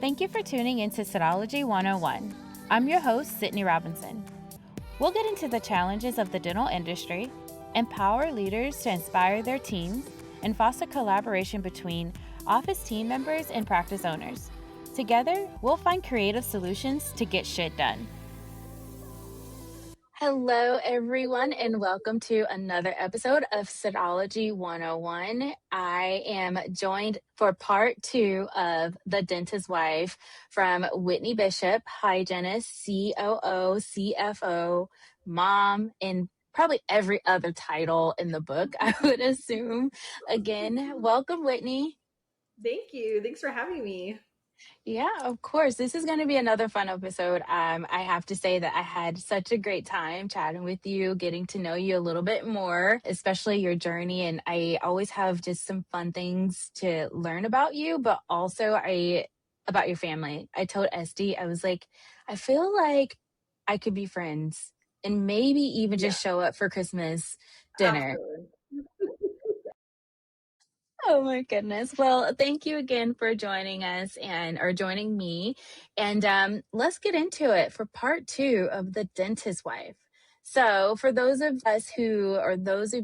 Thank you for tuning into Sydology 101. I'm your host, Sydney Robinson. We'll get into the challenges of the dental industry, empower leaders to inspire their teams, and foster collaboration between office team members and practice owners. Together, we'll find creative solutions to get shit done. Hello, everyone, and welcome to another episode of Sydology 101. I am joined for part 2 of The Dentist's Wife from Whitney Bishop, hygienist, COO, CFO, mom, and probably every other title in the book, I would assume. Again, welcome, Whitney. Thank you. Thanks for having me. Yeah, of course. This is going to be another fun episode. I have to say that I had such a great time chatting with you, getting to know you a little bit more, especially your journey. And I always have just some fun things to learn about you, but also about your family. I told Esty, I was like, I feel like I could be friends and maybe even just show up for Christmas dinner. Absolutely. Oh my goodness. Well, thank you again for joining us or joining me. And let's get into it for part 2 of The Dentist's Wife. So for those of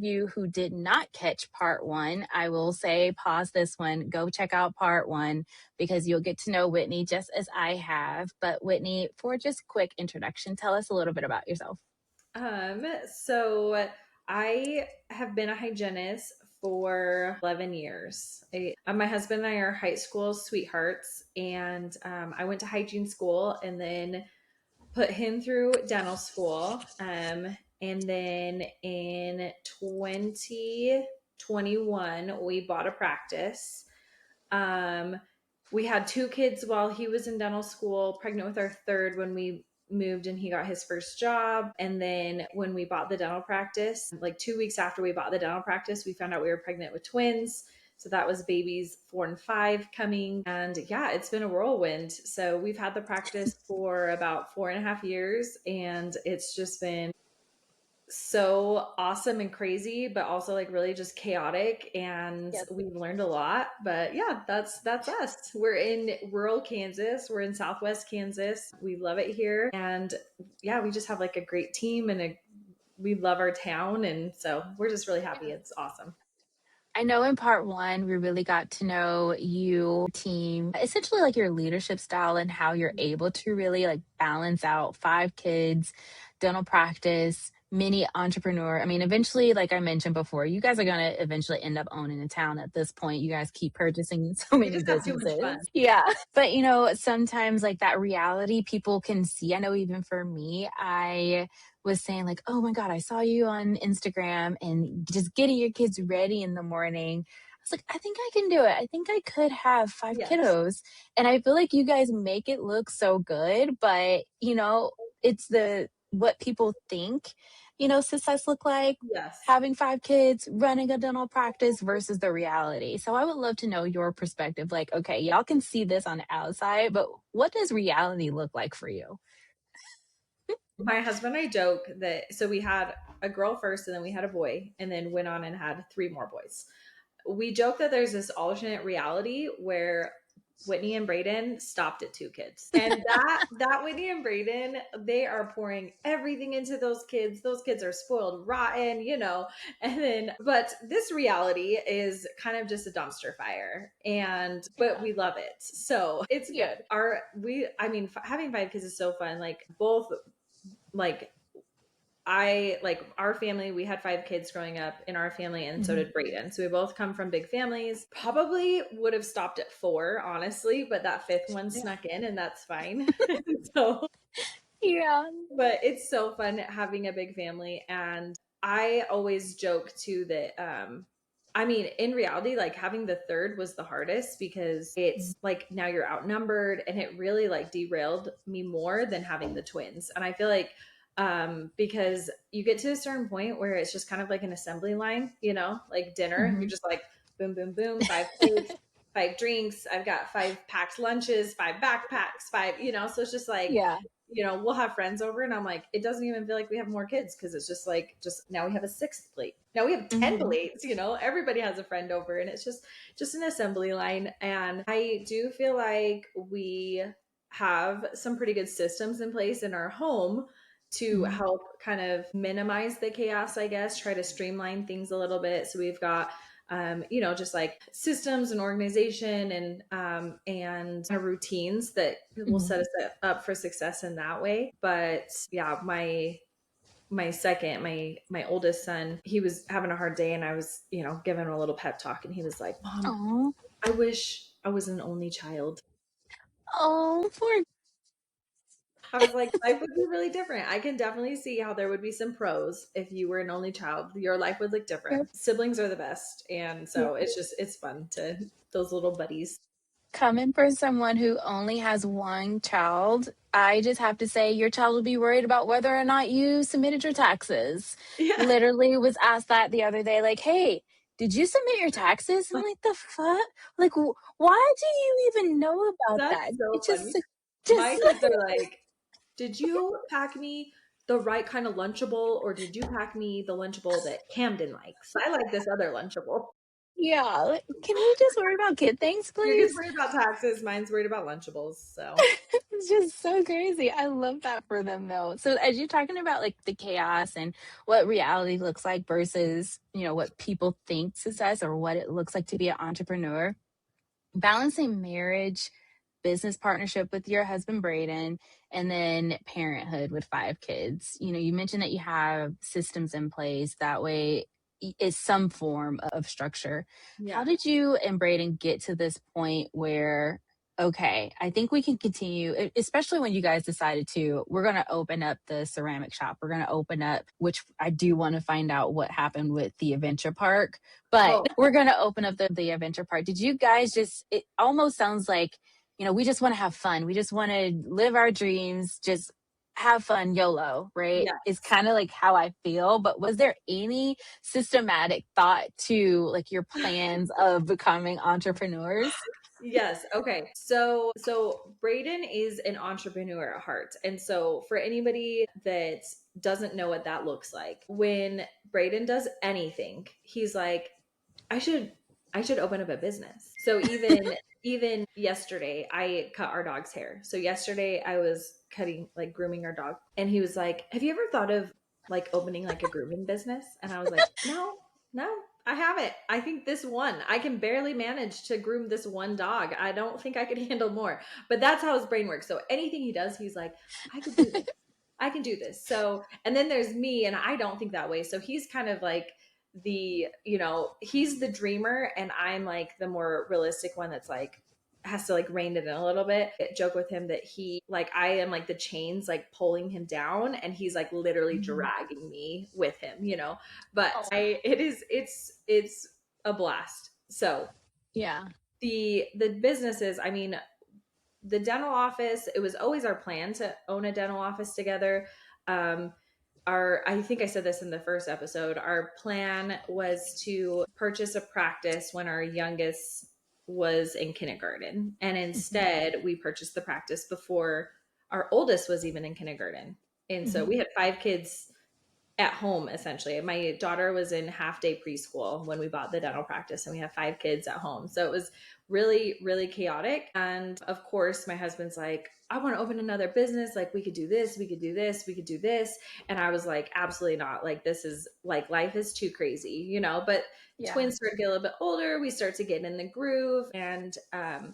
you who did not catch part 1, I will say pause this one, go check out part 1 because you'll get to know Whitney just as I have. But Whitney, for just quick introduction, tell us a little bit about yourself. So I have been a hygienist for 11 years. My husband and I are high school sweethearts, and I went to hygiene school and then put him through dental school. And then in 2021, we bought a practice. We had 2 kids while he was in dental school, pregnant with our third when we moved and he got his first job. And then when we bought the dental practice, like 2 weeks after we bought the dental practice, we found out we were pregnant with twins. So that was babies 4 and 5 coming. And yeah, it's been a whirlwind. So we've had the practice for about 4.5 years, and it's just been so awesome and crazy, but also like really just chaotic, and Yep. we've learned a lot. But yeah, that's us. We're in rural Kansas. We're in Southwest Kansas. We love it here. And yeah, we just have like a great team, and we love our town, and so we're just really happy. It's awesome. I know in part 1, we really got to know you, team, essentially like your leadership style and how you're able to really like balance out 5 kids, dental practice, mini entrepreneur. I mean, eventually, like I mentioned before, you guys are going to eventually end up owning a town at this point. You guys keep purchasing so We many just have too much fun. businesses. Yeah. But, sometimes like that reality people can see. I know even for me, I was saying like, oh my God, I saw you on Instagram and just getting your kids ready in the morning. I was like, I think I can do it. I think I could have 5 Yes. kiddos. And I feel like you guys make it look so good, but it's what people think, success look like. Yes. Having 5 kids, running a dental practice versus the reality. So I would love to know your perspective. Like, okay, y'all can see this on the outside, but what does reality look like for you? My husband and I joke that so we had a girl first, and then we had a boy, and then went on and had 3 more boys. We joke that there's this alternate reality where Whitney and Braden stopped at 2 kids. And that Whitney and Braden, they are pouring everything into those kids. Those kids are spoiled rotten, but this reality is kind of just a dumpster fire. But we love it. So it's Yeah. good. Having 5 kids is so fun. Like both like our family, we had 5 kids growing up in our family, and so did Braden. So we both come from big families. Probably would have stopped at 4, honestly, but that 5th one snuck in, and that's fine. So Yeah. but it's so fun having a big family. And I always joke too that in reality, like having the third was the hardest, because it's like now you're outnumbered, and it really like derailed me more than having the twins. And I feel like because you get to a certain point where it's just kind of like an assembly line, like dinner, you're just like boom, boom, boom, 5 plates. 5 drinks, I've got 5 packed lunches, 5 backpacks, 5, so it's just like, Yeah. we'll have friends over and I'm like, it doesn't even feel like we have more kids because it's just like, just now we have a 6th plate. Now we have 10 Hmm. plates, everybody has a friend over and it's just an assembly line. And I do feel like we have some pretty good systems in place in our home to Hmm. help kind of minimize the chaos, I guess, try to streamline things a little bit. So we've got just like systems and organization and kind of routines that will Hmm. set us up for success in that way. But yeah, my oldest son, he was having a hard day, and I was giving him a little pep talk, and he was like, "Mom, Oh, I wish I was an only child." oh, poor. I was like, life would be really different. I can definitely see how there would be some pros if you were an only child. Your life would look different. Siblings are the best. And Yeah. so it's fun to those little buddies. Coming for someone who only has one child, I just have to say your child will be worried about whether or not you submitted your taxes. Yeah. Literally was asked that the other day, like, hey, did you submit your taxes? I'm like, the fuck? Like, why do you even know about That's that? so It funny. My just, kids are like, did you pack me the right kind of Lunchable or did you pack me the Lunchable that Camden likes? I like this other Lunchable. yeah. Like, can we just worry about kid things, Your kids please? worried about taxes. Mine's worried about Lunchables. So, It's just so crazy. I love that for them though. So as you're talking about like the chaos and what reality looks like versus, what people think success or what it looks like to be an entrepreneur, balancing marriage, business partnership with your husband Braden, and then parenthood with 5 kids. You mentioned that you have systems in place that way is some form of structure. How yeah. did you and Braden get to this point where, okay, I think we can continue, especially when you guys decided to, we're going to open up the ceramic shop. We're going to open up, which I do want to find out what happened with the adventure park, but Oh, we're going to open up the adventure park. Did you guys just, it almost sounds like, we just want to have fun. We just want to live our dreams, just have fun, YOLO, right? yeah. It's kind of like how I feel. But was there any systematic thought to like your plans of becoming entrepreneurs? Yes. Okay. So Braden is an entrepreneur at heart. And so for anybody that doesn't know what that looks like, when Braden does anything, he's like, I should I should open up a business. So even yesterday I cut our dog's hair. So yesterday I was grooming our dog, and he was like, "Have you ever thought of like opening like a grooming business?" And I was like, "No. No. I haven't. I think this one, I can barely manage to groom this one dog. I don't think I could handle more." But that's how his brain works. So anything he does, he's like, "I could do this. I can do this." So, and then there's me, and I don't think that way. So he's kind of like he's the dreamer, and I'm like the more realistic one that's like has to like rein it in a little bit. I joke with him that he like I am like the chains like pulling him down, and he's like literally Mhm. dragging me with him. But Oh, it's a blast. So yeah. the businesses, I mean, the dental office, it was always our plan to own a dental office together. um I think I said this in the first episode, our plan was to purchase a practice when our youngest was in kindergarten, and Mhm. instead we purchased the practice before our oldest was even in kindergarten. And so Mhm. we had 5 kids at home essentially. My daughter was in half day preschool when we bought the dental practice, and we have 5 kids at home. So it was really, really chaotic. And of course, my husband's like, I want to open another business. Like, we could do this, we could do this, we could do this. And I was like, absolutely not. Like, this is like, life is too crazy. But Yeah. twins start to get a little bit older. We start to get in the groove. And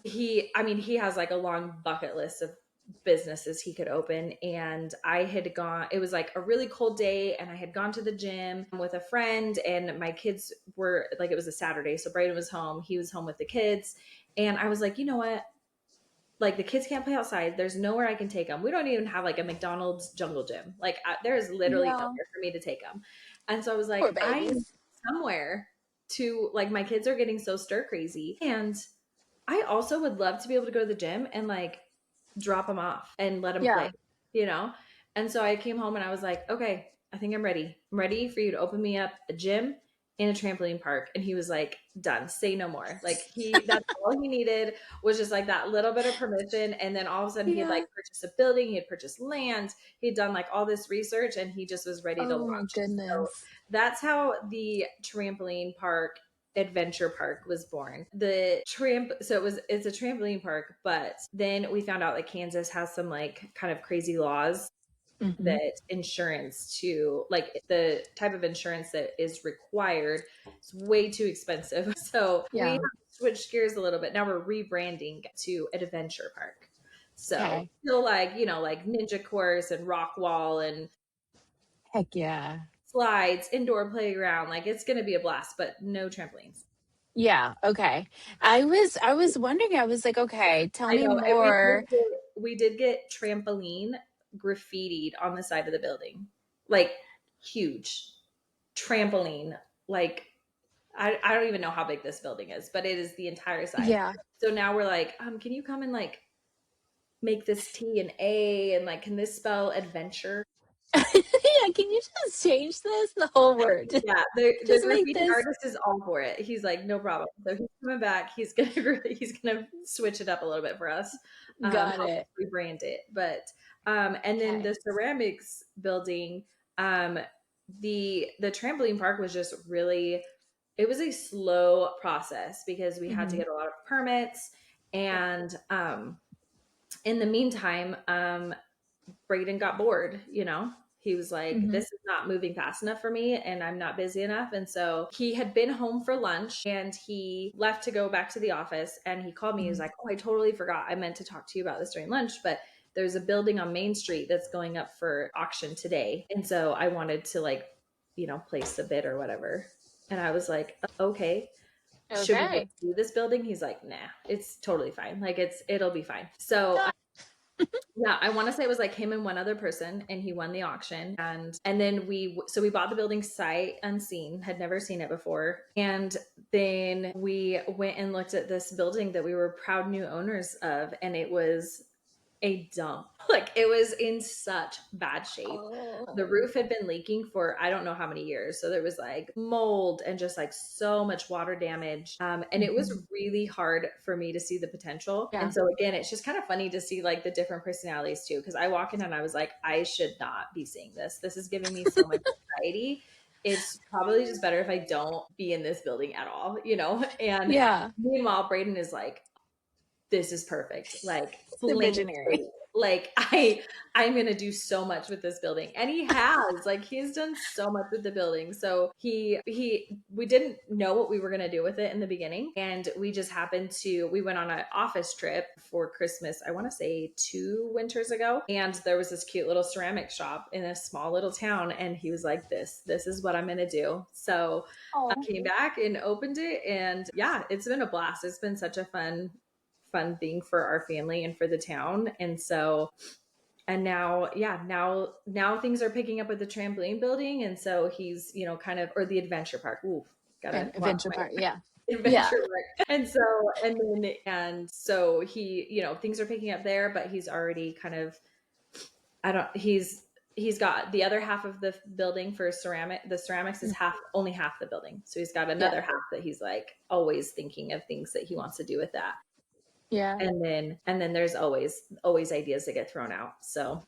he has like a long bucket list of businesses he could open. And I had gone, it was like a really cold day, and I had gone to the gym with a friend, and my kids were like, it was a Saturday, so Brayden was home, he was home with the kids. And I was like, you know what, like, the kids can't play outside, there's nowhere I can take them, we don't even have like a McDonald's jungle gym, like there is literally Yeah. nowhere for me to take them. And so I was Poor like, I need babies. somewhere to, like, my kids are getting so stir crazy, and I also would love to be able to go to the gym and like drop them off and let them play, Yeah. you know? And so I came home and I was like, okay, I think I'm ready. I'm ready for you to open me up a gym in a trampoline park. And he was like, done, say no more. Like that's all he needed was just like that little bit of permission. And then all of a sudden he had Yeah. like purchased a building, he had purchased land, he'd done like all this research and he just was ready to Oh my launch. So goodness. that's how the trampoline park adventure park was born. It's a trampoline park, but then we found out that Kansas has some like kind of crazy laws Hmm. that insurance to like the type of insurance that is required is way too expensive. So we have Yeah. switched gears a little bit. Now we're rebranding to adventure park. So Okay. still like, like ninja course and rock wall and Heck yeah. slides, indoor playground. Like it's going to be a blast, but no trampolines. Yeah. Okay. I was wondering, I was like, okay, tell I me know. And more. we did get trampoline graffitied on the side of the building. Like huge trampoline. Like I don't even know how big this building is, but it is the entire side. Yeah. So now we're like, can you come and like make this T and A and like can this spell adventure? Yeah, can you just change this? The whole word. Yeah, the Just make graffiti this. artist is all for it. He's like, no problem. So he's coming back. He's gonna switch it up a little bit for us, Got help it. rebrand it. But and then Okay. the ceramics building, um, the trampoline park was just really, it was a slow process because we had to Hmm. get a lot of permits and in the meantime, Braden got bored, He was like, Hmm. this is not moving fast enough for me and I'm not busy enough. And so he had been home for lunch and he left to go back to the office and he called me. He was Hmm. like, oh, I totally forgot. I meant to talk to you about this during lunch, but there's a building on Main Street that's going up for auction today. And so I wanted to like, place a bid or whatever. And I was like, okay, should we go Okay. see this building? He's like, nah, it's totally fine. Like it'll be fine. So yeah, I want to say it was like him and one other person, and he won the auction. And then we bought the building sight unseen, had never seen it before, and then we went and looked at this building that we were proud new owners of, and it was a dump. Like it was in such bad shape. The Oh. roof had been leaking for I don't know how many years. So there was like mold and just like so much water damage. And it Hmm. was really hard for me to see the potential. Yeah. And so again, it's just kind of funny to see like the different personalities too. Cause I walk in and I was like, I should not be seeing this. This is giving me so much anxiety. It's probably just better if I don't be in this building at all. And Yeah. meanwhile, Braden is like, this is perfect. Like The blank visionary. slate. Like I'm gonna do so much with this building. And he has. Like he's done so much with the building. So we didn't know what we were gonna do with it in the beginning. And we just happened to we went on an office trip for Christmas, I want to say 2 winters ago. And there was this cute little ceramic shop in a small little town. And he was like, this is what I'm gonna do. So I Oh. came back and opened it and yeah, it's been a blast. It's been such a fun thing for our family and for the town. And so and now yeah, now things are picking up with the trampoline building and so he's, kind of or the adventure park. Ooh, gotta watch Adventure my part. Yeah. Yeah. adventure park. And so he, things are picking up there, but he's already kind of I don't he's got the other half of the building for the ceramics is only half the building. So he's got Yeah. another half that he's like always thinking of things that he wants to do with that. Yeah. And then there's always ideas that get thrown out. So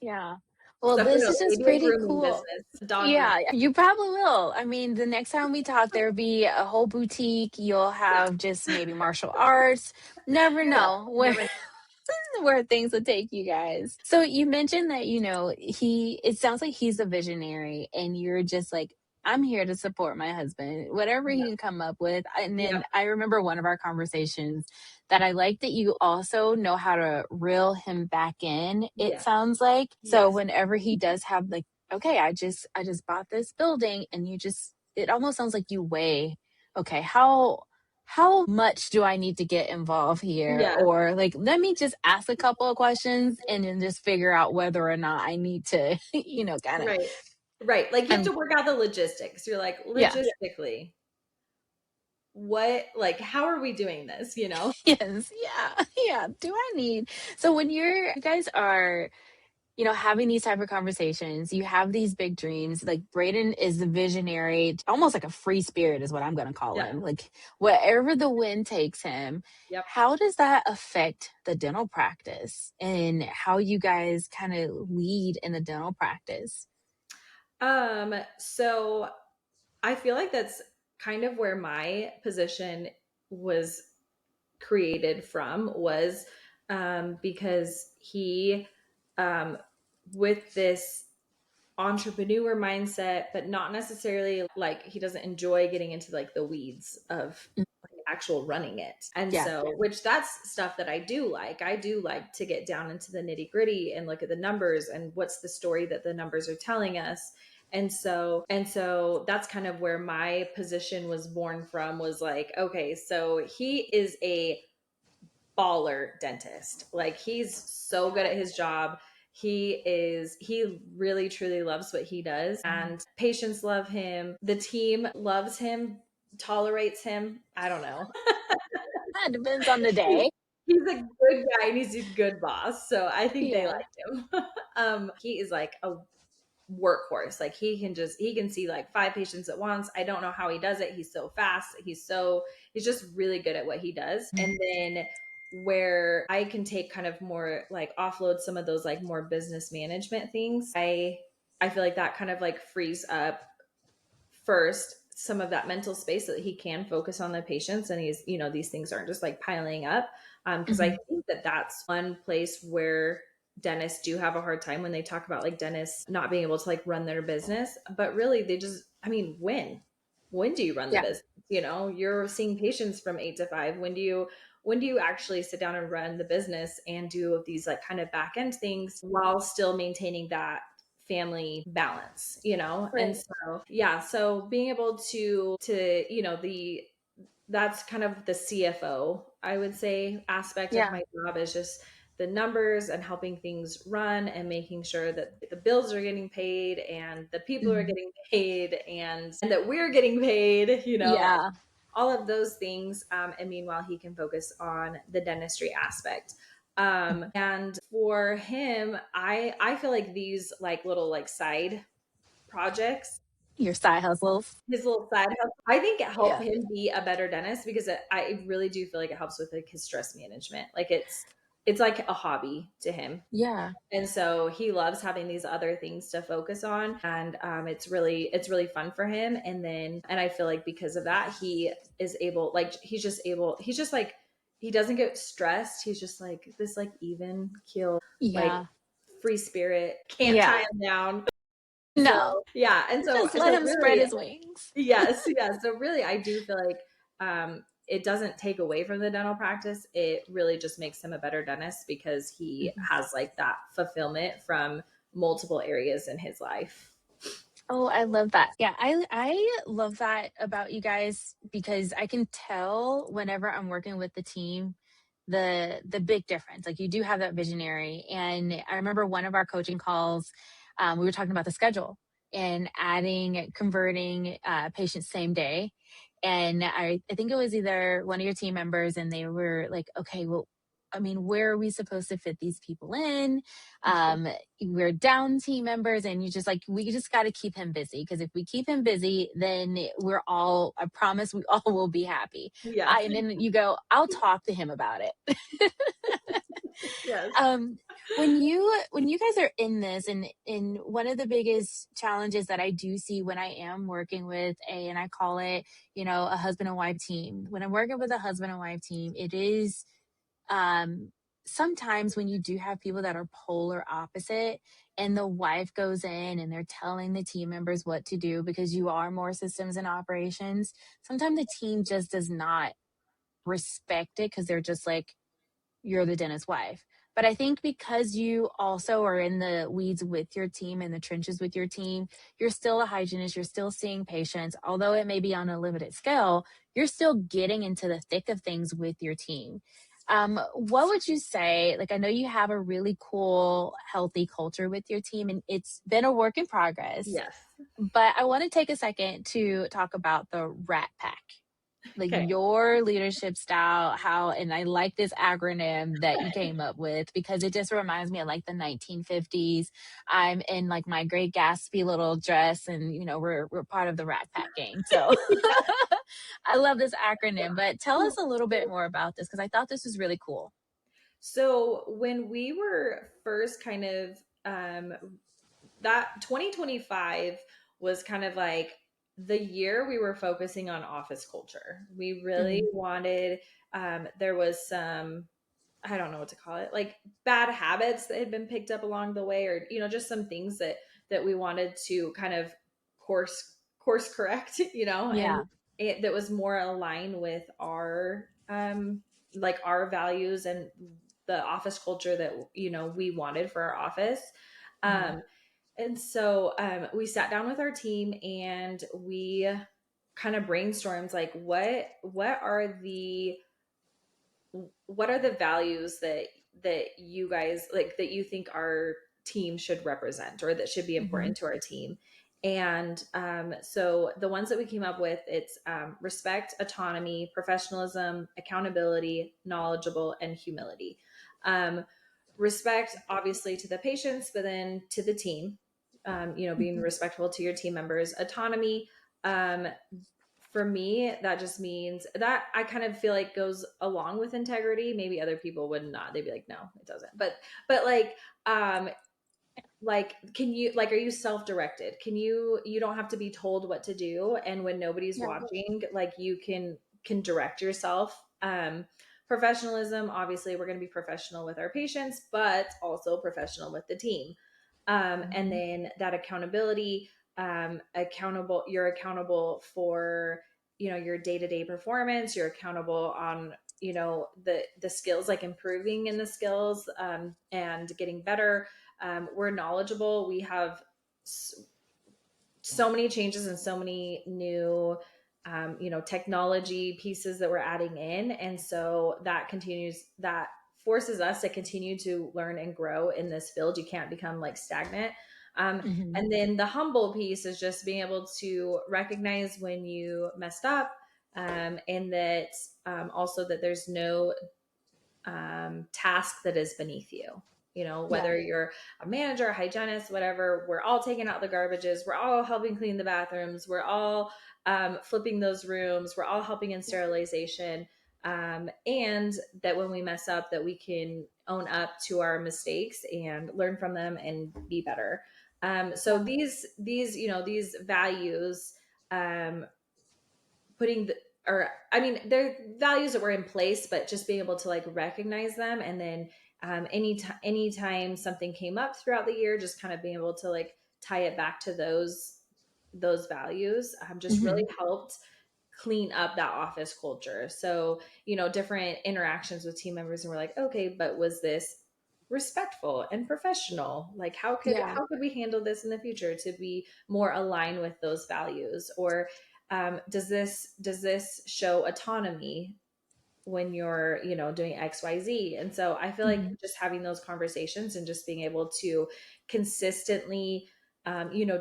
Yeah. Well, who this knows? is just Maybe a pretty grooming cool. business, dog grooming. Yeah, you probably will. I mean, the next time we talk, there'll be a whole boutique. You'll Yeah, have just maybe martial arts. Never yeah. know where Never. where things will take you guys. So you mentioned that, it sounds like he's a visionary and you're just like, I'm here to support my husband, whatever he Yeah, can come up with. And yeah, then I remember one of our conversations that I like that you also know how to reel him back in, it yeah, sounds like. So yes, whenever he does have like, okay, I just bought this building and it almost sounds like you weigh, okay, how much do I need to get involved here? yeah. Or like, let me just ask a couple of questions and then just figure out whether or not I need to, kind of, Right, right. Like you have and to work out the logistics. You're like yeah, logistically, what? Like how are we doing this? You know? yes, yeah, yeah. Do I need, so when you guys are, having these type of conversations, you have these big dreams. Like Braden is the visionary, almost like a free spirit is what I'm going to call Yeah. him. Like wherever the wind takes him, Yep. how does that affect the dental practice and how you guys kind of lead in the dental practice? So I feel like that's kind of where my position was created from was because he um, with this entrepreneur mindset, but not necessarily like he doesn't enjoy getting into like the weeds of Mm. like, actual running it. And Yeah. so, which that's stuff that I do like. I do like to get down into the nitty gritty and look at the numbers and what's the story that the numbers are telling us. And so that's kind of where my position was born from was like, okay, so he is a baller dentist. Like he's so good at his job. He really truly loves what he does and patients love him. The team loves him, tolerates him. I don't know. That depends on the he's, day. he's a good guy and he's a good boss. So I think they Yeah. liked him. He is like a workhorse. Like he can see like five patients at once. I don't know how he does it. He's so fast. He's just really good at what he does. And then where I can take kind of more like offload some of those like more business management things. I feel like that kind of like frees up first some of that mental space so that he can focus on the patients and he's these things aren't just like piling up because I Hmm. think that that's one place where dentists do have a hard time when they talk about like dentists not being able to like run their business, but really they just when do you run the Yeah. business? You're seeing patients from 8 to 5. When do you actually sit down and run the business and do these like kind of back end things while still maintaining that family balance? And Right. so yeah, so being able to the that's kind of the CFO, I would say, aspect of Yeah. my job is just the numbers and helping things run and making sure that the bills are getting paid and the people are Hmm. getting paid and that we're getting paid, Yeah. all of those things. And meanwhile, he can focus on the dentistry aspect. And for him, I feel like these like little like side projects, Your side hustles. his little side hustle, I think it helped Yeah. him be a better dentist because I really do feel like it helps with like his stress management. Like it's like a hobby to him. Yeah. And so he loves having these other things to focus on. And it's really fun for him. And I feel like because of that, he is able, like, he's just like, he doesn't get stressed. He's just like this, like, even keel, like, Yeah. free spirit, can't tie Yeah. him down. No. So, yeah. And so, Just let so him spread really, his wings. yes, yeah. So really, I do feel like it doesn't take away from the dental practice. It really just makes him a better dentist because he Mhm. has like that fulfillment from multiple areas in his life. Oh, I love that. Yeah, I love that about you guys because I can tell whenever I'm working with the team the big difference. Like you do have that visionary. And I remember one of our coaching calls, we were talking about the schedule and adding converting patients same day. And I think it was either one of your team members and they were like, okay, well, I mean, where are we supposed to fit these people in? We're down team members, and you just like, we just got to keep him busy because if we keep him busy, then I promise we all will be happy. Yes. And then you go, I'll talk to him about it. Yes. um, when you guys are in this, and one of the biggest challenges that I do see when I am working with and I call it, a husband and wife team. When I'm working with a husband and wife team, it is um sometimes when you do have people that are polar opposite and the wife goes in and they're telling the team members what to do because you are more systems and operations, sometimes the team just does not respect it because they're just like, you're the dentist's wife. But I think because you also are in the weeds with your team, in the trenches with your team, you're still a hygienist, you're still seeing patients, although it may be on a limited scale, you're still getting into the thick of things with your team. What would you say? Like, I know you have a really cool, healthy culture with your team, and it's been a work in progress. Yes. But I want to take a second to talk about the rat pack. like Okay. your leadership style, how, and I like this acronym that you came up with because it just reminds me of like the 1950s. I'm in like my Great Gatsby little dress, and we're part of the Rat Pack gang. So I love this acronym, but tell us a little bit more about this because I thought this was really cool. So when we were first kind of that 2025 was kind of like the year we were focusing on office culture. We really Mm, wanted, there was some, I don't know what to call it, like bad habits that had been picked up along the way, or, just some things that we wanted to kind of course correct, and yeah. that was more aligned with our, like our values and the office culture that, we wanted for our office. Hmm. Um, and so we sat down with our team and we kind of brainstormed like what are the values that you guys like that you think our team should represent or that should be Hmm. important to our team. And so the ones that we came up with, it's respect, autonomy, professionalism, accountability, knowledgeable, and humility. um, Respect obviously to the patients, but then to the team, being Hmm. respectful to your team members. Autonomy, um, for me, that just means that I kind of feel like goes along with integrity. Maybe other people would not. They'd be like, no, it doesn't. But um, like, can you, like, are you self-directed? You don't have to be told what to do. And when nobody's Yeah. watching, like you can direct yourself. Professionalism, obviously we're going to be professional with our patients, but also professional with the team. And Hmm. then that accountability, you're accountable for, your day-to-day performance. You're accountable on, the skills, like improving in the skills, and getting better. We're knowledgeable. We have so many changes and so many new, technology pieces that we're adding in. And so that forces us to continue to learn and grow in this field. You can't become like stagnant. Hmm. And then the humble piece is just being able to recognize when you messed up, and that, also that there's no task that is beneath you. Yeah. Whether you're a manager, a hygienist, whatever, we're all taking out the garbages. We're all helping clean the bathrooms. We're all flipping those rooms. We're all helping in sterilization. And that when we mess up, that we can own up to our mistakes and learn from them and be better. So Yeah. these values, um, putting the or I mean they're values that were in place, but just being able to like recognize them. And then anytime something came up throughout the year, just kind of being able to like tie it back to those values, just Hmm. really helped clean up that office culture. So, different interactions with team members, and we're like, okay, but was this respectful and professional? Like Yeah. how could we handle this in the future to be more aligned with those values? Or does this show autonomy when you're, doing XYZ? And so I feel like Hmm. just having those conversations and just being able to consistently,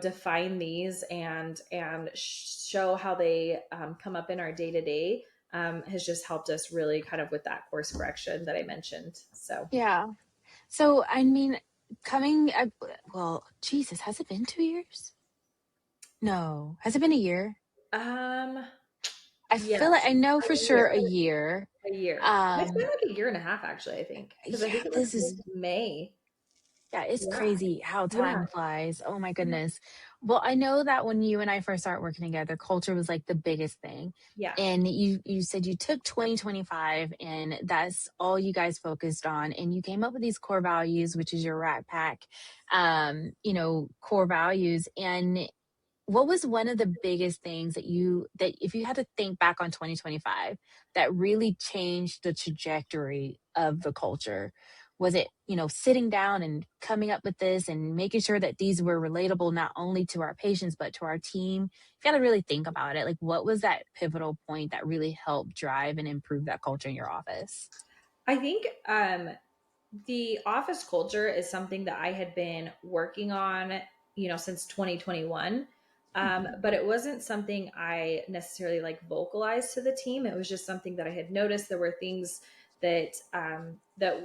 define these and show how they come up in our day to day, has just helped us really kind of with that course correction that I mentioned. So, Yeah. So, I mean, well, Jesus, has it been 2 years? No. Has it been a year? um, I feel like yes, I know for a sure year, a year. a year. It's been Um, like a year and a half, actually, I think, because I yeah, think it was this is May. yeah, it's Yeah, crazy how yeah, time flies. Oh my goodness. Well, I know that when you and I first started working together, culture was like the biggest thing. yeah. And you said you took 2025 and that's all you guys focused on. And you came up with these core values, which is your Rat Pack, core values. And what was one of the biggest things that if you had to think back on 2025 that really changed the trajectory of the culture? Was it, sitting down and coming up with this and making sure that these were relatable not only to our patients but to our team? You got to really think about it. Like, what was that pivotal point that really helped drive and improve that culture in your office? I think the office culture is something that I had been working on, since 2021. Mhm. But it wasn't something I necessarily like vocalized to the team. It was just something that I had noticed. There were things that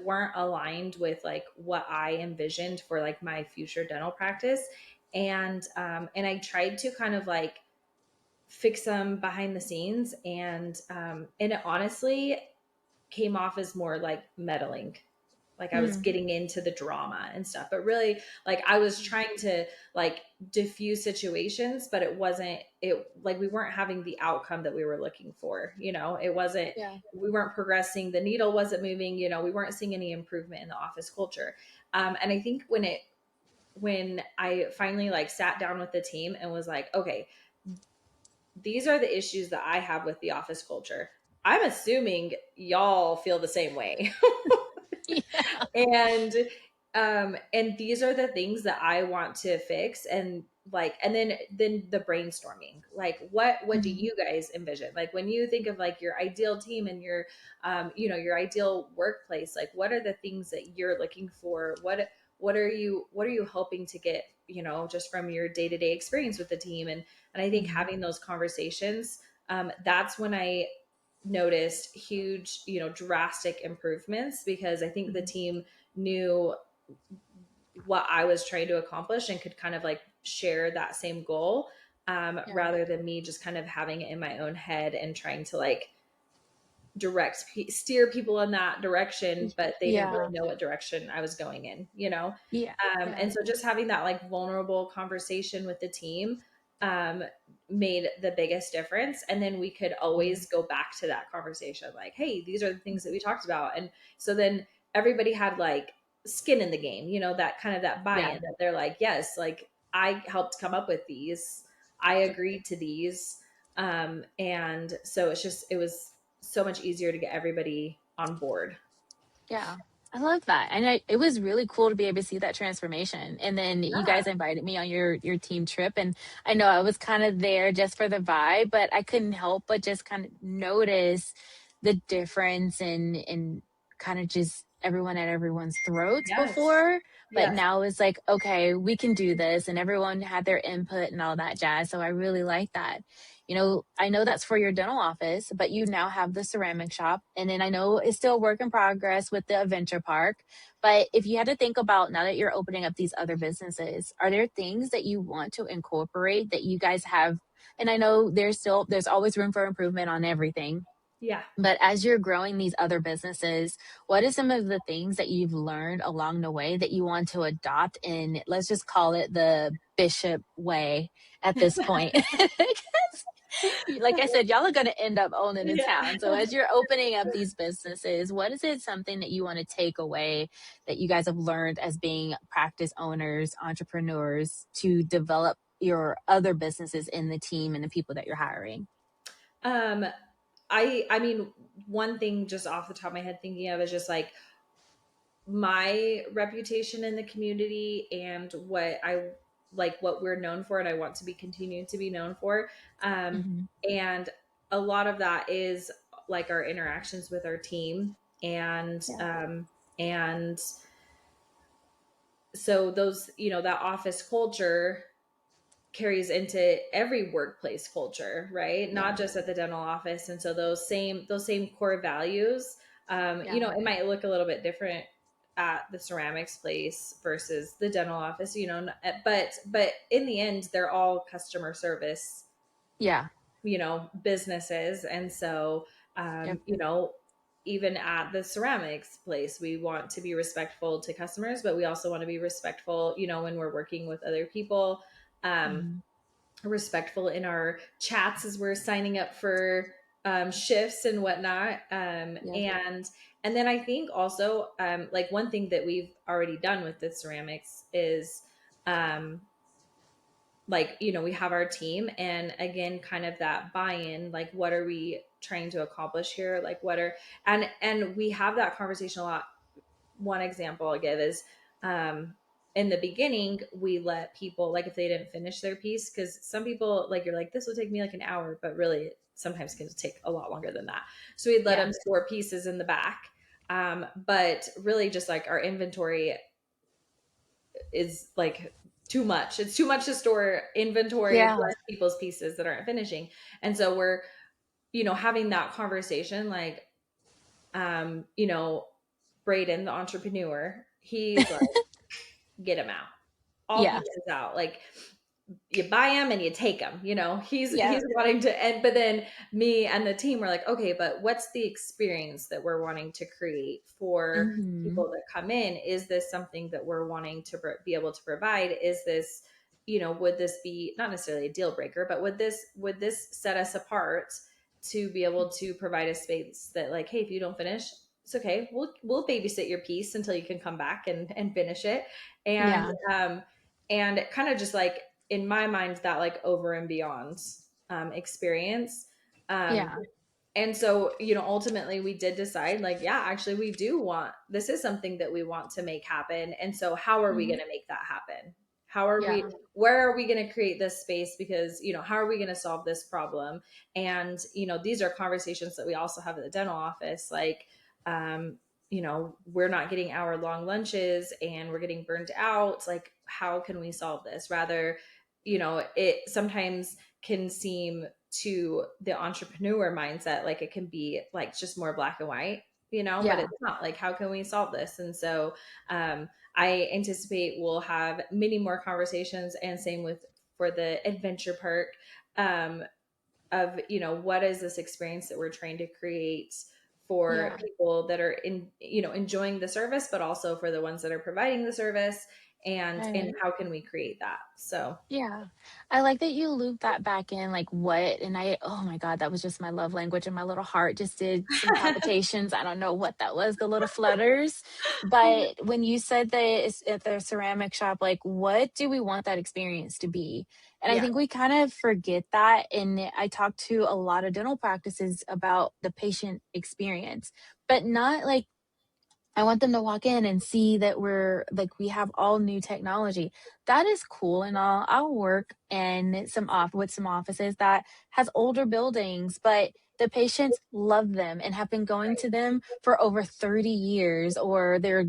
weren't aligned with like what I envisioned for like my future dental practice, and I tried to kind of like fix them behind the scenes, and it honestly came off as more like meddling, like I was Mm. getting into the drama and stuff, but really like I was trying to like diffuse situations, but it like we weren't having the outcome that we were looking for, it wasn't, Yeah. we weren't progressing, the needle wasn't moving, we weren't seeing any improvement in the office culture. And I think when I finally like sat down with the team and was like, okay, these are the issues that I have with the office culture, I'm assuming y'all feel the same way. Yeah. And these are the things that I want to fix, and like, and then the brainstorming, like what do Mhm. you guys envision, like when you think of like your ideal team and your your ideal workplace, like what are the things that you're looking for, what are you hoping to get, just from your day-to-day experience with the team. And I think Mhm. having those conversations, that's when I noticed huge, drastic improvements, because I think the Mhm. team knew what I was trying to accomplish and could kind of like share that same goal, Yeah. rather than me just kind of having it in my own head and trying to like steer people in that direction, but they didn't Yeah. really know what direction I was going in. Yeah. Yeah. And so just having that like vulnerable conversation with the team, um, made the biggest difference. And then we could Mhm. always go back to that conversation, like, hey, these are the things that we talked about. And so then everybody had like skin in the game, that kind of that Yeah. buy-in, that they're like, yes, like I helped come up with these, I agreed to these. And so it was so much easier to get everybody on board. Yeah. I love that. And it was really cool to be able to see that transformation. And then you Yeah. guys invited me on your team trip. And I know I was kind of there just for the vibe, but I couldn't help but just kind of notice the difference in kind of just everyone at everyone's throats Yes. before. But Yes. now it's like, okay, we can do this. And everyone had their input and all that jazz. So I really like that. I know that's for your dental office, but you now have the ceramic shop. And then I know it's still a work in progress with the adventure park. But if you had to think about now that you're opening up these other businesses, are there things that you want to incorporate that you guys have? And I know there's always room for improvement on everything. Yeah. But as you're growing these other businesses, what are some of the things that you've learned along the way that you want to adopt in, let's just call it the Bishop way at this point? Like I said, y'all are going to end up owning a Yeah. town. So as you're opening up these businesses, what is it something that you want to take away that you guys have learned as being practice owners, entrepreneurs to develop your other businesses in the team and the people that you're hiring? Um, I mean, one thing just off the top of my head thinking of is just like my reputation in the community and what we're known for and I want to be continued to be known for. Hmm. And a lot of that is like our interactions with our team, and Yeah. and so those, that office culture carries into every workplace culture, right? Not Yeah. just at the dental office. And so those same core values, Yeah. it might look a little bit different at the ceramics place versus the dental office, but in the end, they're all customer service, Yeah. businesses. And so, Yep. even at the ceramics place, we want to be respectful to customers, but we also want to be respectful, when we're working with other people. Um, Hmm. Respectful in our chats as we're signing up for shifts and whatnot. Yep. And then I think also, like one thing that we've already done with the ceramics is, um, like, we have our team, and again, kind of that buy-in, like what are we trying to accomplish here, like what are, and we have that conversation a lot. One example I'll give is, um, in the beginning, we let people, like, if they didn't finish their piece, because some people, like, you're like, this will take me like an hour, but really, sometimes can take a lot longer than that. So we'd let Yeah. them store pieces in the back. But really, just like our inventory is like too much. It's too much to store inventory of Yeah. less people's pieces that aren't finishing. And so we're, having that conversation, like, you know, Braden, the entrepreneur, he's like, get him out, all Yeah. pieces out. Like, you buy them and you take them, Yeah. he's wanting to end, but then me and the team were like, okay, but what's the experience that we're wanting to create for Mm-hmm. people that come in? Is this something that we're wanting to be able to provide? Is this, would this be not necessarily a deal breaker, but would this set us apart to be able to provide a space that, like, hey, if you don't finish, it's okay, we'll babysit your piece until you can come back and finish it. And Yeah. and kind of just like, in my mind, that like over and beyond experience. Um, Yeah. and so, ultimately we did decide, like, yeah, actually we do want, this is something that we want to make happen. And so how are we Mhm. going to make that happen? How are we, Yeah. where are we going to create this space? Because, how are we going to solve this problem? And, these are conversations that we also have at the dental office. Like, um, we're not getting hour-long lunches and we're getting burnt out. Like, how can we solve this? Rather, it sometimes can seem to the entrepreneur mindset like it can be like just more black and white, but Yeah. it's not. Like, how can we solve this? And so I anticipate we'll have many more conversations, and same with for the adventure park, um, of, what is this experience that we're trying to create for Yeah. people that are enjoying the service, but also for the ones that are providing the service, and Right. how can we create that? So Yeah. I like that you loop that back in, like what, and oh my God, that was just my love language, and my little heart just did some palpitations. I don't know what that was, the little flutters. But when you said that it's at the ceramic shop, like what do we want that experience to be? And I yeah, think we kind of forget that. And I talk to a lot of dental practices about the patient experience, but not like I want them to walk in and see that we're like we have all new technology. That is cool and all. I'll work in some off with some offices that has older buildings, but the patients love them and have been going right. to them for over 30 years, or their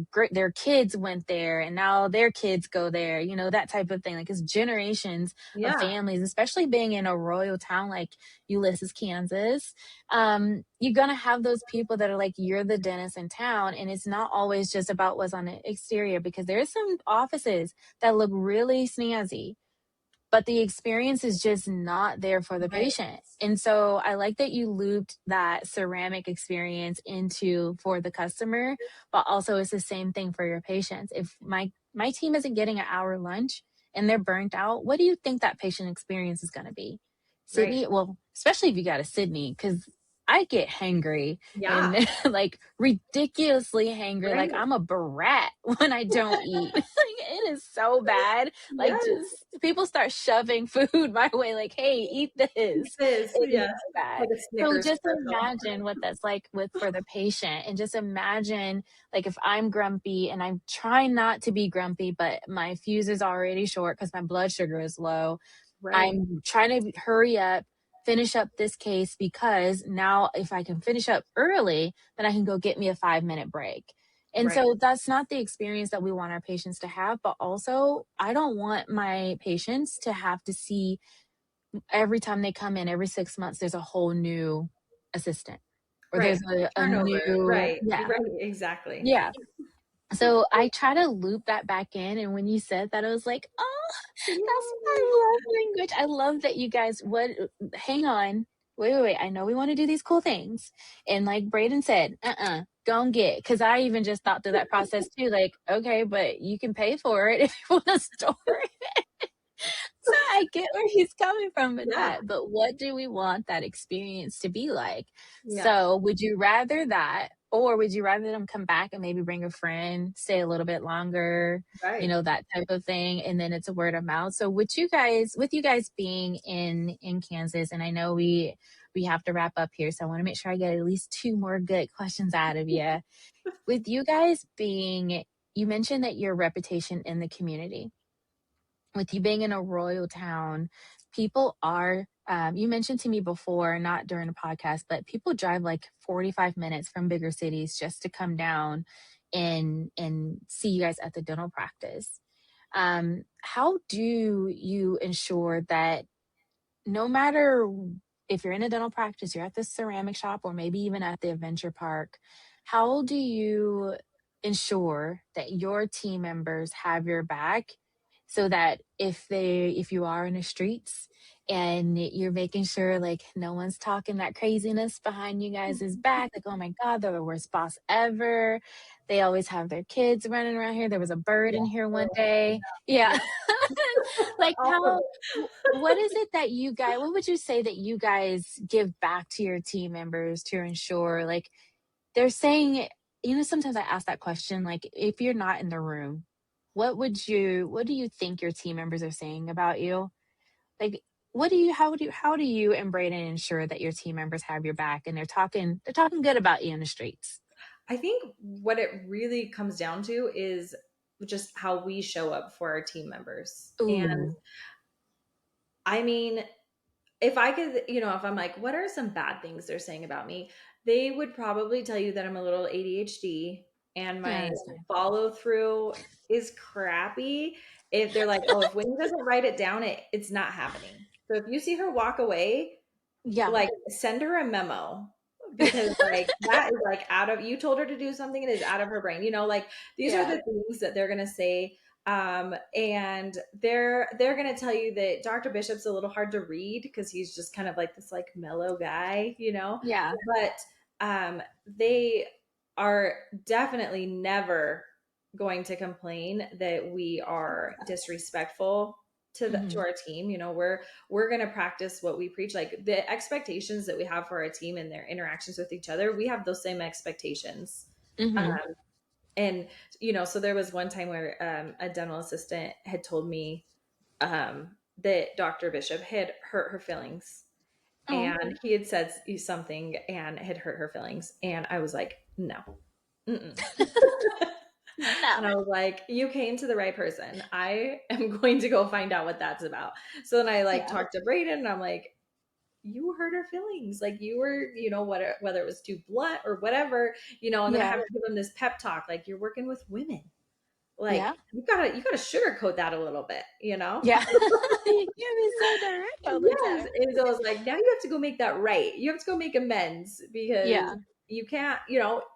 kids went there and now their kids go there, that type of thing. Like it's generations of Yeah, families, especially being in a royal town like Ulysses, Kansas. You're gonna have those people that are like, you're the dentist in town, and it's not always just about what's on the exterior, because there's some offices that look really snazzy, but the experience is just not there for the right, patient. And so I like that you looped that ceramic experience into for the customer, but also it's the same thing for your patients. If my team isn't getting an hour lunch and they're burnt out, what do you think that patient experience is going to be? right. Sydney, well, especially if you got a Sydney, because I get hangry Yeah, and like ridiculously hangry. Like right. I'm a brat when I don't eat. Like it is so bad. Like Yes, just people start shoving food my way, like, hey, eat this. it is. It is Yes, so bad. like a So Snickers just commercial. imagine what that's like with for the patient, and just imagine like if I'm grumpy and I'm trying not to be grumpy, but my fuse is already short because my blood sugar is low. Right, I'm trying to hurry up, finish up this case, because now if I can finish up early, then I can go get me a 5-minute break. And right, so that's not the experience that we want our patients to have. But also, I don't want my patients to have to see every time they come in, every 6 months, there's a whole new assistant, or right. there's a Turnover. new, Right, yeah, right. Exactly. yeah. So I try to loop that back in. And when you said that, I was like, oh, that's Yay. my love language. I love that you guys hang on. Wait. I know we want to do these cool things. And like Braden said, go and get. Cause I even just thought through that process too. Like, okay, but you can pay for it if you want to store it. So I get where he's coming from with Yeah, that, but what do we want that experience to be like? yeah. So would you rather that, or would you rather them come back and maybe bring a friend, stay a little bit longer, Right. that type of thing, and then it's a word of mouth? So with you guys being in Kansas, and I know we have to wrap up here, so I want to make sure I get at least two more good questions out of you. With you guys being, you mentioned that your reputation in the community, with you being in a royal town, people are, you mentioned to me before, not during the podcast, but people drive like 45 minutes from bigger cities just to come down and see you guys at the dental practice. How do you ensure that no matter if you're in a dental practice, you're at the ceramic shop, or maybe even at the adventure park, how do you ensure that your team members have your back so that if you are in the streets and you're making sure like no one's talking that craziness behind you guys' back, like, oh my God, they're the worst boss ever. They always have their kids running around here. There was a bird Yeah. in here one Oh, day. Yeah. yeah. Like All of how it. what is it that you guys, what would you say that you guys give back to your team members to ensure like they're saying, sometimes I ask that question, like if you're not in the room, what do you think your team members are saying about you? Like how do you embrace and ensure that your team members have your back and they're talking good about you in the streets? I think what it really comes down to is just how we show up for our team members. And Ooh, I mean, if I could, if I'm like, what are some bad things they're saying about me? They would probably tell you that I'm a little ADHD and yeah, my that's fine. follow through is crappy. If they're like, oh, if Winnie doesn't write it down, it's not happening. So if you see her walk away, Yeah. like send her a memo because like that is like out of you told her to do something, it is out of her brain, like these are Yeah. the things that they're gonna say. And they're gonna tell you that Dr. Bishop's a little hard to read because he's just kind of like this like mellow guy, Yeah. but they are definitely never going to complain that we are disrespectful to Mhm. our team. We're going to practice what we preach. Like the expectations that we have for our team and their interactions with each other, we have those same expectations. Mhm. Um, and so there was one time where a dental assistant had told me that Dr. Bishop had hurt her feelings, Oh, and he had said something and had hurt her feelings, and I was like, no. Mm-mm. And no. I was like, you came to the right person. I am going to go find out what that's about. So then I like Yeah. talked to Brayden and I'm like, you hurt her feelings. Like you were, whether it was too blunt or whatever, and then I Yeah. have to give him this pep talk. Like you're working with women. Like Yeah. you gotta sugarcoat that a little bit, Yeah. You can't be so direct all the Yes. time. And so I was like, now you have to go make that right. You have to go make amends because Yeah. you can't,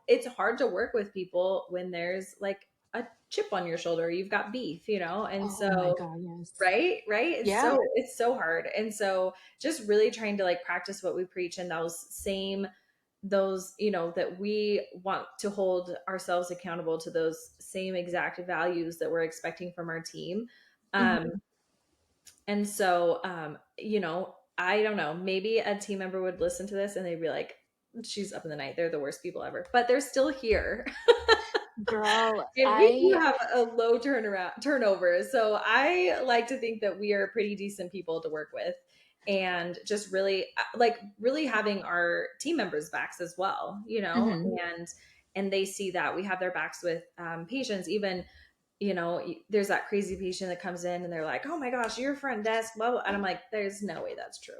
it's hard to work with people when there's like a chip on your shoulder, you've got beef, and Oh my so God, yes. right, Yeah. it's so hard. And so just really trying to like practice what we preach and those that we want to hold ourselves accountable to those same exact values that we're expecting from our team. um Mhm. and so, I don't know, maybe a team member would listen to this and they'd be like, she's up in the night. They're the worst people ever, but they're still here. Girl, And we do I have a low turnover. So I like to think that we are pretty decent people to work with and just really really having our team members backs as well, mhm. and they see that we have their backs with patients. Even there's that crazy patient that comes in and they're like, oh my gosh, your front desk, blah, blah. And I'm like, there's no way that's true.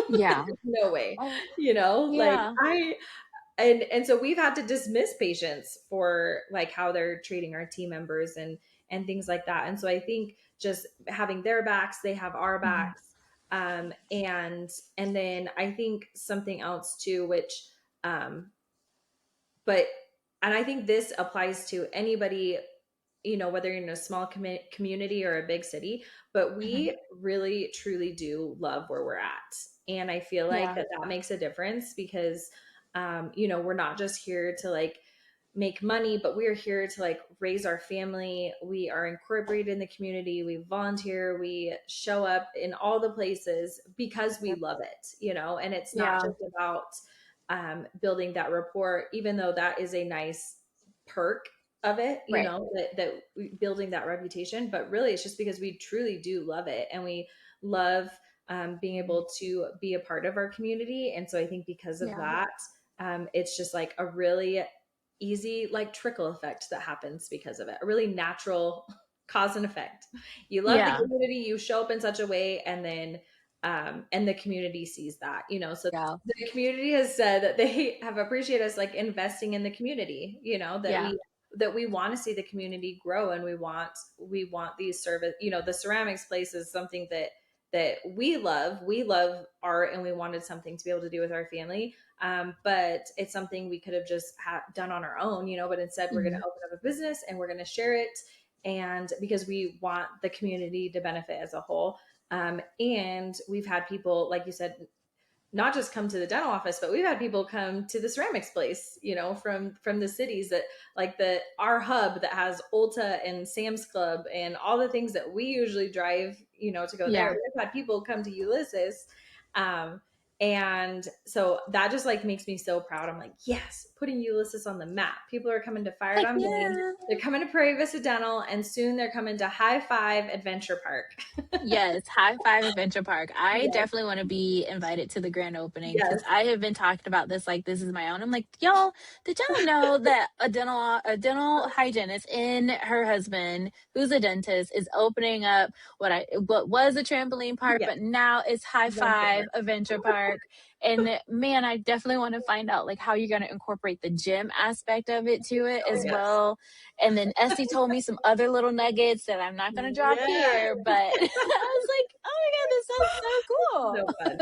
Yeah. No way. Oh, Like yeah. and so we've had to dismiss patients for like how they're treating our team members and things like that. And so I think just having their backs, they have our Mhm. backs. And then I think something else too, which um but and I think this applies to anybody, whether you're in a small community or a big city, but Mhm. we really truly do love where we're at. And I feel like Yeah. that makes a difference because, we're not just here to like make money, but we're here to like raise our family. We are incorporated in the community. We volunteer. We show up in all the places because we Yep. love it, and it's not Yeah. just about building that rapport, even though that is a nice perk of it, Right. building that reputation. But really, it's just because we truly do love it and we love being able to be a part of our community. And so I think because of Yeah. that, it's just like a really easy like trickle effect that happens because of it, a really natural cause and effect. You love the Yeah. community, you show up in such a way, and the community sees that, so Yeah. the community has said that they have appreciated us like investing in the community, that Yeah. that we want to see the community grow, and we want these service, the ceramics place is something that we love art, and we wanted something to be able to do with our family. But it's something we could have just done on our own, but instead we're going to Mhm. open up a business and we're going to share it. And because we want the community to benefit as a whole. And we've had people, like you said, not just come to the dental office, but we've had people come to the ceramics place, from the cities that, like, our hub that has Ulta and Sam's Club and all the things that we usually drive, to go there. Yeah. We've had people come to Ulysses. Um, and so that just like makes me so proud. I'm like, yes, putting Ulysses on the map. People are coming to Fire Heck on Main. yeah. They're coming to Prairie Vista Dental, and soon they're coming to High Five Adventure Park. Yes, High Five Adventure Park. I Yes, definitely want to be invited to the grand opening because yes. I have been talking about this like this is my own. I'm like, y'all, did y'all know that a dental hygienist and her husband, who's a dentist, is opening up what was a trampoline park, Yes. but now it's High Adventure Five Park. Adventure Park. And man, I definitely want to find out like how you're going to incorporate the gym aspect of it to it Oh, as yes. well. And then Essie told me some other little nuggets that I'm not going to drop Yes. here, but I was like, oh my God, this sounds So so fun.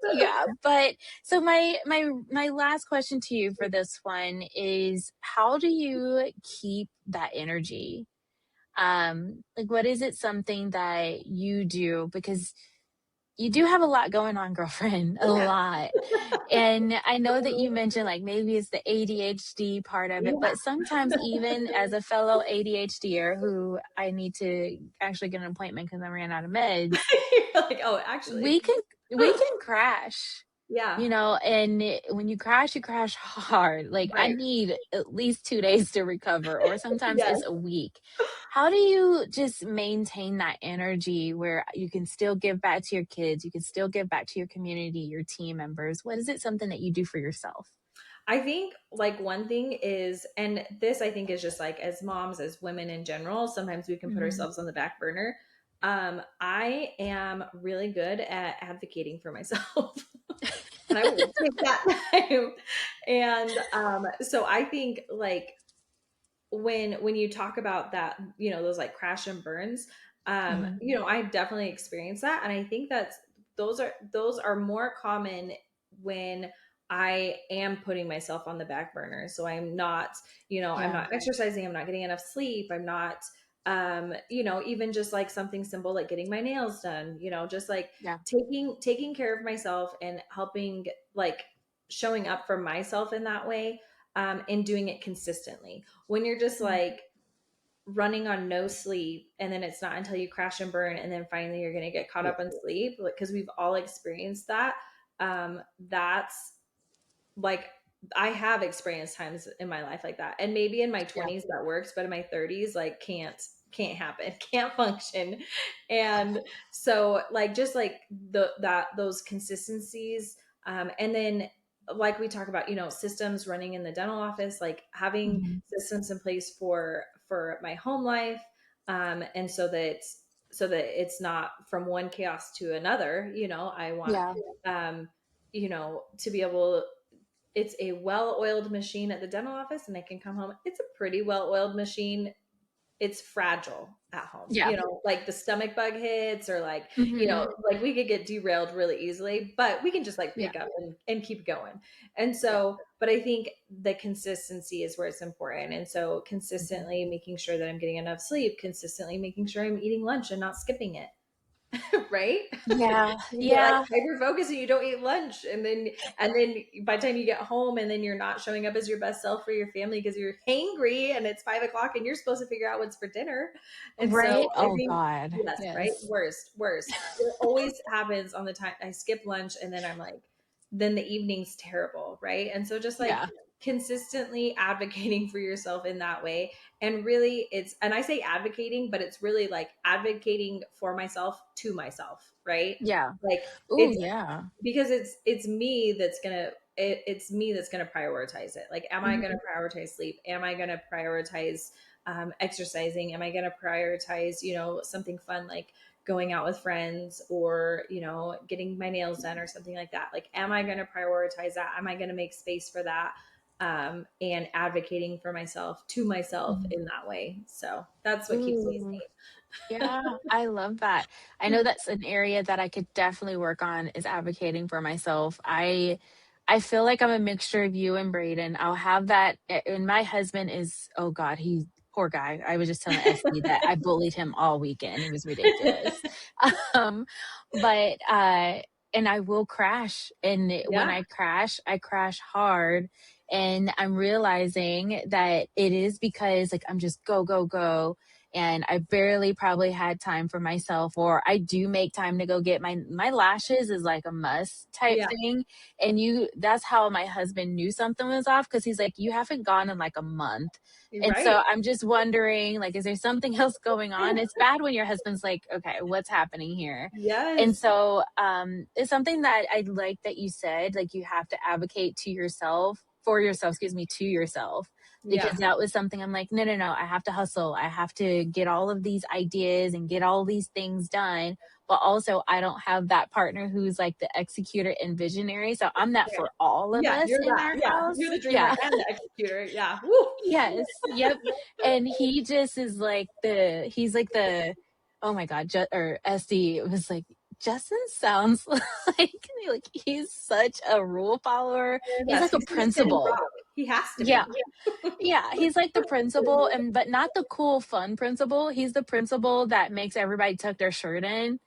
cool. Yeah. But so my last question to you for this one is how do you keep that energy? Like what is it something that you do? Because you do have a lot going on, girlfriend, a Yeah. lot. And I know that you mentioned like maybe it's the ADHD part of it, Yeah. but sometimes even as a fellow ADHDer who I need to actually get an appointment because I ran out of meds, You're like, oh, actually. we can we can crash. Yeah. And when you crash hard. Like I Right. need at least 2 days to recover, or sometimes Yes. it's a week. How do you just maintain that energy where you can still give back to your kids, you can still give back to your community, your team members? What is it something that you do for yourself? I think like one thing is, and this I think is just like as moms, as women in general, sometimes we can put Mhm. ourselves on the back burner. I am really good at advocating for myself. And I will take that time. And so I think like when you talk about that, those like crash and burns, Mhm. I definitely experienced that. And I think those are more common when I am putting myself on the back burner. So I'm Yeah. not exercising, I'm not getting enough sleep, I'm not even just like something simple like getting my nails done, just like Yeah. taking care of myself and helping, like, showing up for myself in that way, and doing it consistently. When you're just Mhm. like running on no sleep, and then it's not until you crash and burn and then finally you're going to get caught up on sleep, because we've all experienced that. That's like, I have experienced times in my life like that, and maybe in my Yeah. 20s that works, but in my 30s, like, can't happen, can't function. And so like just like those consistencies, and then like we talk about, systems running in the dental office, like having Mhm. systems in place for my home life, and so that it's not from one chaos to another. I want, Yeah. um to be able, it's a well-oiled machine at the dental office, and I can come home, it's a pretty well-oiled machine. It's fragile at home, Yeah. like the stomach bug hits, or like, Mhm. like we could get derailed really easily, but we can just like Yeah. pick up and keep going. And Yeah. so, but I think the consistency is where it's important. And so Mhm. consistently making sure that I'm getting enough sleep, consistently making sure I'm eating lunch and not skipping it. Right? Yeah. You get like Yeah. hyper focused and you don't eat lunch, and then by the time you get home, and then you're not showing up as your best self for your family because you're hangry and it's 5 o'clock and you're supposed to figure out what's for dinner. And so Right? I Oh think, God. yes, right, Yes. worst, it always happens on the time I skip lunch, and then I'm like, then the evening's terrible, right? And so just like Yeah. consistently advocating for yourself in that way. And really, and I say advocating, but it's really like advocating for myself to myself, right? Yeah. Like, Oh it's yeah. because it's me that's gonna, it's me that's gonna prioritize it. Like, am I gonna Mhm. prioritize sleep? Am I gonna prioritize exercising? Am I gonna prioritize, something fun like going out with friends, or getting my nails done or something like that? Like, am I gonna prioritize that? Am I gonna make space for that? and advocating for myself to myself Mhm. in that way. So that's what keeps me Ooh. Yeah, I love that. I know sane. that's an area that I could definitely work on is advocating for myself. I feel like I'm a mixture of you and Braden. I'll have that and my husband is oh God, he poor guy. I was just telling Esty that I bullied him all weekend. It was ridiculous. Um but and I will crash and when Yeah, I crash hard and I'm realizing that it is because like I'm just go go go and I barely probably had time for myself or I do make time to go get my lashes is like a must type yeah, thing. And you that's how my husband knew something was off because he's like, you haven't gone in like a month. you're And right. so I'm just wondering, like, is there something else going on? It's bad when your husband's like, okay, what's happening here? And Yes. so it's something that I like that you said, like you have to advocate to yourself, for yourself, excuse me, to yourself because Yeah. that was something I'm like, no, no, no, I have to hustle. I have to get all of these ideas and get all these things done. But also, I don't have that partner who's like the executor and visionary. So I'm that Yeah. for all of Yeah, us you're in that. our Yeah, you're house. the dreamer Yeah. and the executor. Yeah. Woo. Yes. Yep. And he just is like he's like the, oh my God, or SD was like, Justin sounds like he's such a rule follower. He's Yes, like a he's the spinning principal. top. He has to Yeah. be. Yeah, he's like the principal and but not the cool fun principal. He's the principal that makes everybody tuck their shirt in.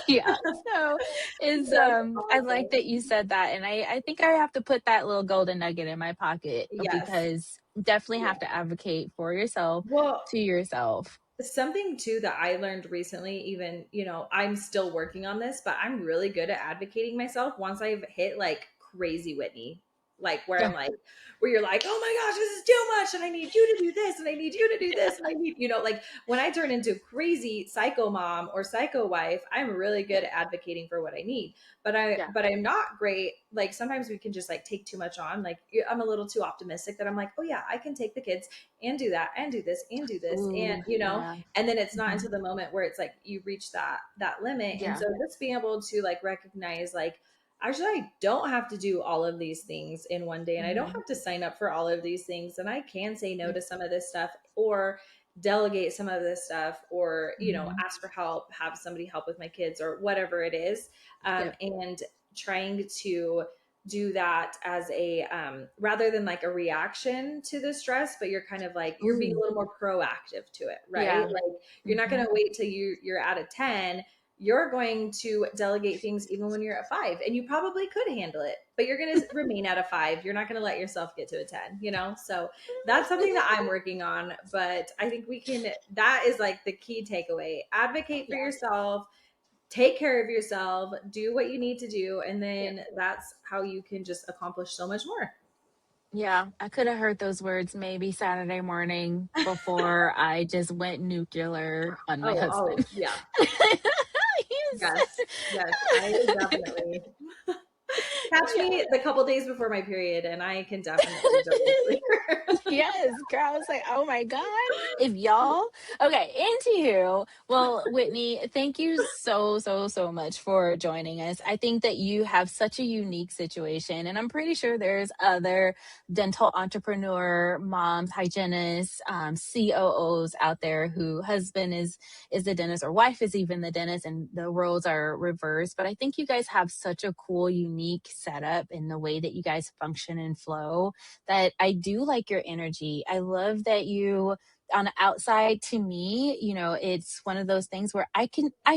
Yeah. So is That's I like awesome. that you said that and I think I have to put that little golden nugget in my pocket Yes. because definitely Yeah. have to advocate for yourself Well, to yourself. something too that I learned recently, even, I'm still working on this, but I'm really good at advocating myself once I've hit like crazy Whitney. Like where Yeah. I'm like, where you're like, oh my gosh, this is too much. And I need you to do this. And I need you to do this. And I need, like when I turn into crazy psycho mom or psycho wife, I'm really Yeah. good at advocating for what I need. Yeah. But I'm not great. Like sometimes we can just like take too much on. Like I'm a little too optimistic that I'm like, oh yeah, I can take the kids and do that and do this and do this. And, Ooh, yeah. and then it's not Mhm. until the moment where it's like you reach that limit. And Yeah. so just being able to like recognize like actually I don't have to do all of these things in one day and I don't Mhm. have to sign up for all of these things and I can say no Yeah. to some of this stuff or delegate some of this stuff or Mhm. ask for help, have somebody help with my kids or whatever it is. Yeah. And trying to do that as a rather than like a reaction to the stress, but you're kind of like you're being a Ooh. little more proactive to it, right? Yeah. Like you're not going Mhm. to wait till you're at a 10. You're going to delegate things even when you're at 5 and you probably could handle it, but you're going to remain at a 5. You're not going to let yourself get to a 10. So that's something that I'm working on, but I think that is like the key takeaway. Advocate for Yeah. yourself, take care of yourself, do what you need to do, and Yeah. then that's how you can just accomplish so much more. Yeah, I could have heard those words maybe Saturday morning before I just went nuclear on my Oh, husband. yeah. He's Yes. Yes. I would definitely catch yeah. me the couple days before my period and I can definitely go clear. Yes, girl. I was like, oh my God, if y'all. Okay, anywho, well, Whitney, thank you so, so, so much for joining us. I think that you have such a unique situation, and I'm pretty sure there's other dental entrepreneur moms, hygienists, COOs out there who husband is the dentist or wife is even the dentist, and the roles are reversed. But I think you guys have such a cool, unique setup in the way that you guys function and flow that I do like your energy. I love that you on the outside to me, it's one of those things where I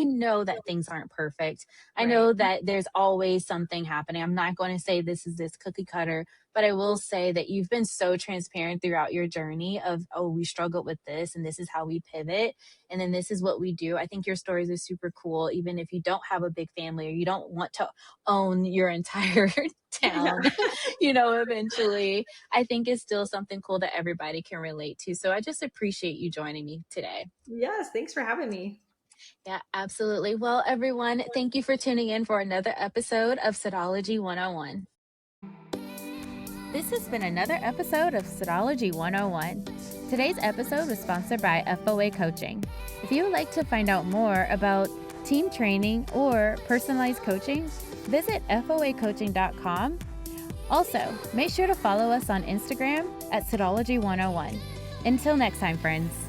know that things aren't perfect. I Right. know that there's always something happening. I'm not going to say this is this cookie cutter, but I will say that you've been so transparent throughout your journey of, oh, we struggled with this and this is how we pivot. And then this is what we do. I think your stories are super cool, even if you don't have a big family or you don't want to own your entire Yeah. town, eventually. I think it's still something cool that everybody can relate to. So I just appreciate you joining me today. Yes. Thanks for having me. Yeah, absolutely. Well, everyone, thank you for tuning in for another episode of Sydology 101. This has been another episode of Sydology 101. Today's episode was sponsored by FOA Coaching. If you would like to find out more about team training or personalized coaching, visit foacoaching.com Also, make sure to follow us on Instagram at Sydology 101. Until next time, friends.